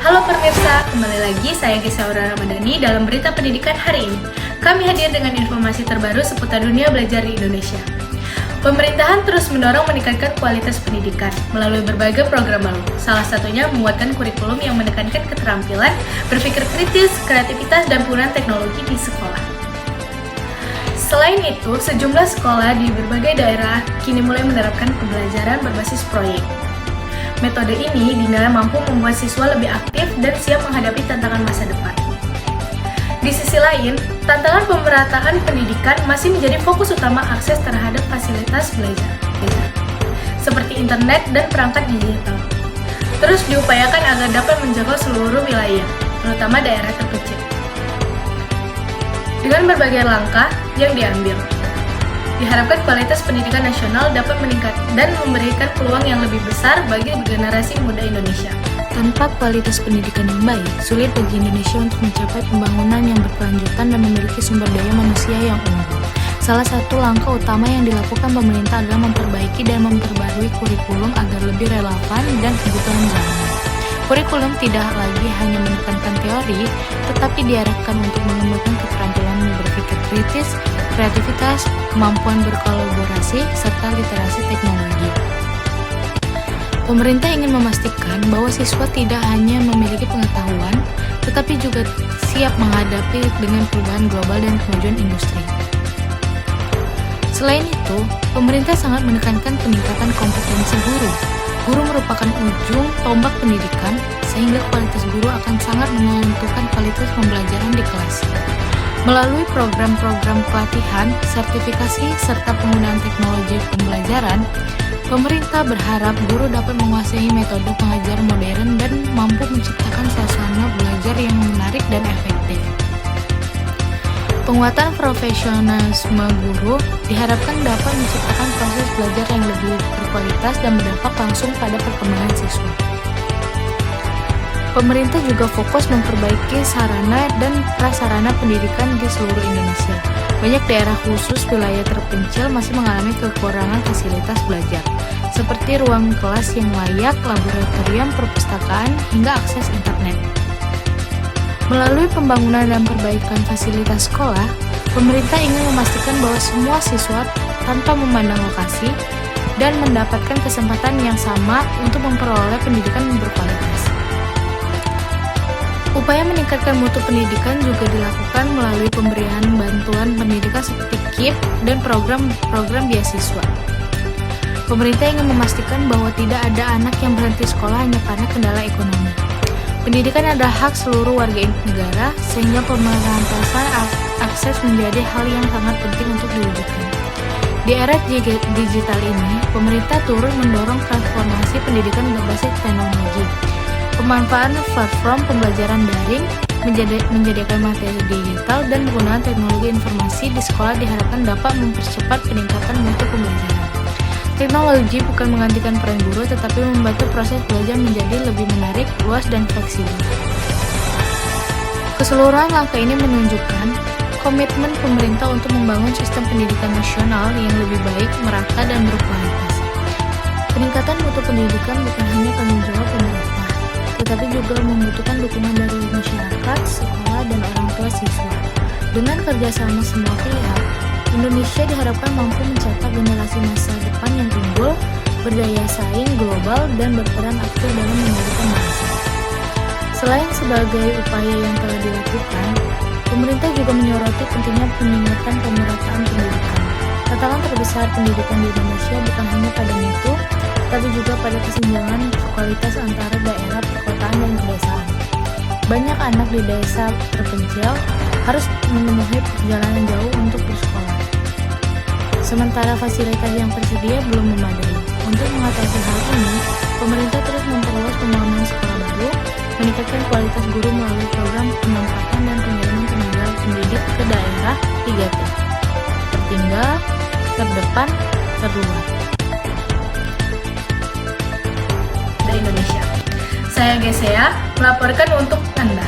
Halo pemirsa, kembali lagi saya Gesa Aura Ramadhani dalam Berita Pendidikan hari ini. Kami hadir dengan informasi terbaru seputar dunia belajar di Indonesia. Pemerintahan terus mendorong meningkatkan kualitas pendidikan melalui berbagai program baru. Salah satunya menguatkan kurikulum yang menekankan keterampilan, berpikir kritis, kreativitas, dan penggunaan teknologi di sekolah. Selain itu, sejumlah sekolah di berbagai daerah kini mulai menerapkan pembelajaran berbasis proyek. Metode ini dinilai mampu membuat siswa lebih aktif dan siap menghadapi tantangan masa depan. Di sisi lain, tantangan pemerataan pendidikan masih menjadi fokus utama akses terhadap fasilitas belajar, seperti internet dan perangkat digital. Terus diupayakan agar dapat menjangkau seluruh wilayah, terutama daerah terpencil. Dengan berbagai langkah yang diambil, diharapkan kualitas pendidikan nasional dapat meningkat dan memberikan peluang yang lebih besar bagi generasi muda Indonesia. Tanpa kualitas pendidikan yang baik, sulit bagi Indonesia untuk mencapai pembangunan yang berkelanjutan dan memiliki sumber daya manusia yang unggul. Salah satu langkah utama yang dilakukan pemerintah adalah memperbaiki dan memperbarui kurikulum agar lebih relevan dan kebutuhan zaman. Kurikulum tidak lagi hanya menekankan teori, tetapi diarahkan untuk mengembangkan keterampilan berpikir kritis, kreativitas, kemampuan berkolaborasi, serta literasi teknologi. Pemerintah ingin memastikan bahwa siswa tidak hanya memiliki pengetahuan, tetapi juga siap menghadapi dengan perubahan global dan kemajuan industri. Selain itu, pemerintah sangat menekankan peningkatan kompetensi guru. Guru merupakan ujung tombak pendidikan, sehingga kualitas guru akan sangat menentukan kualitas pembelajaran di kelas. Melalui program-program pelatihan, sertifikasi, serta penggunaan teknologi pembelajaran, pemerintah berharap guru dapat menguasai metode pengajaran modern dan mampu menciptakan suasana belajar yang menarik dan efektif. Penguatan profesionalisme guru diharapkan dapat menciptakan proses belajar yang lebih berkualitas dan berdampak langsung pada perkembangan siswa. Pemerintah juga fokus memperbaiki sarana dan prasarana pendidikan di seluruh Indonesia. Banyak daerah khusus wilayah terpencil masih mengalami kekurangan fasilitas belajar, seperti ruang kelas yang layak, laboratorium, perpustakaan, hingga akses internet. Melalui pembangunan dan perbaikan fasilitas sekolah, pemerintah ingin memastikan bahwa semua siswa tanpa memandang lokasi dan mendapatkan kesempatan yang sama untuk memperoleh pendidikan yang berkualitas. Upaya meningkatkan mutu pendidikan juga dilakukan melalui pemberian bantuan pendidikan seperti KIP dan program-program beasiswa. Pemerintah ingin memastikan bahwa tidak ada anak yang berhenti sekolah hanya karena kendala ekonomi. Pendidikan adalah hak seluruh warga negara, sehingga pemerataan akses menjadi hal yang sangat penting untuk diwujudkan. Di era digital ini, pemerintah turut mendorong transformasi pendidikan berbasis teknologi. Pemanfaatan platform pembelajaran daring, menjadikan materi digital, dan penggunaan teknologi informasi di sekolah diharapkan dapat mempercepat peningkatan mutu pembelajaran. Teknologi bukan menggantikan peran guru, tetapi membantu proses belajar menjadi lebih menarik, luas, dan fleksibel. Keseluruhan langkah ini menunjukkan komitmen pemerintah untuk membangun sistem pendidikan nasional yang lebih baik, merata, dan berkualitas. Peningkatan mutu pendidikan bukan hanya tanggung jawab pemerintah, tetapi juga membutuhkan dukungan dari masyarakat, sekolah, dan orang tua siswa. Dengan kerjasama semua pihak, Indonesia diharapkan mampu mencetak generasi masa depan yang unggul, berdaya saing global, dan berperan aktif dalam mendirikan bangsa. Selain sebagai upaya yang telah dilakukan, pemerintah juga menyoroti pentingnya peningkatan pemerataan pendidikan. Tantangan terbesar pendidikan di Indonesia bukan hanya pada mutu, tapi juga pada kesenjangan kualitas antara daerah, perkotaan, dan pedesaan. Banyak anak di desa terpencil harus menempuh perjalanan jauh untuk bersekolah, sementara fasilitas yang tersedia belum memadai. Untuk mengatasi hal ini, pemerintah terus memperluas pembangunan sekolah baru, meningkatkan kualitas guru melalui program penempatan dan pengiriman tenaga pendidik ke daerah 3T: tertinggal, terdepan, terluar. Dari Indonesia, saya Gesea melaporkan untuk Anda.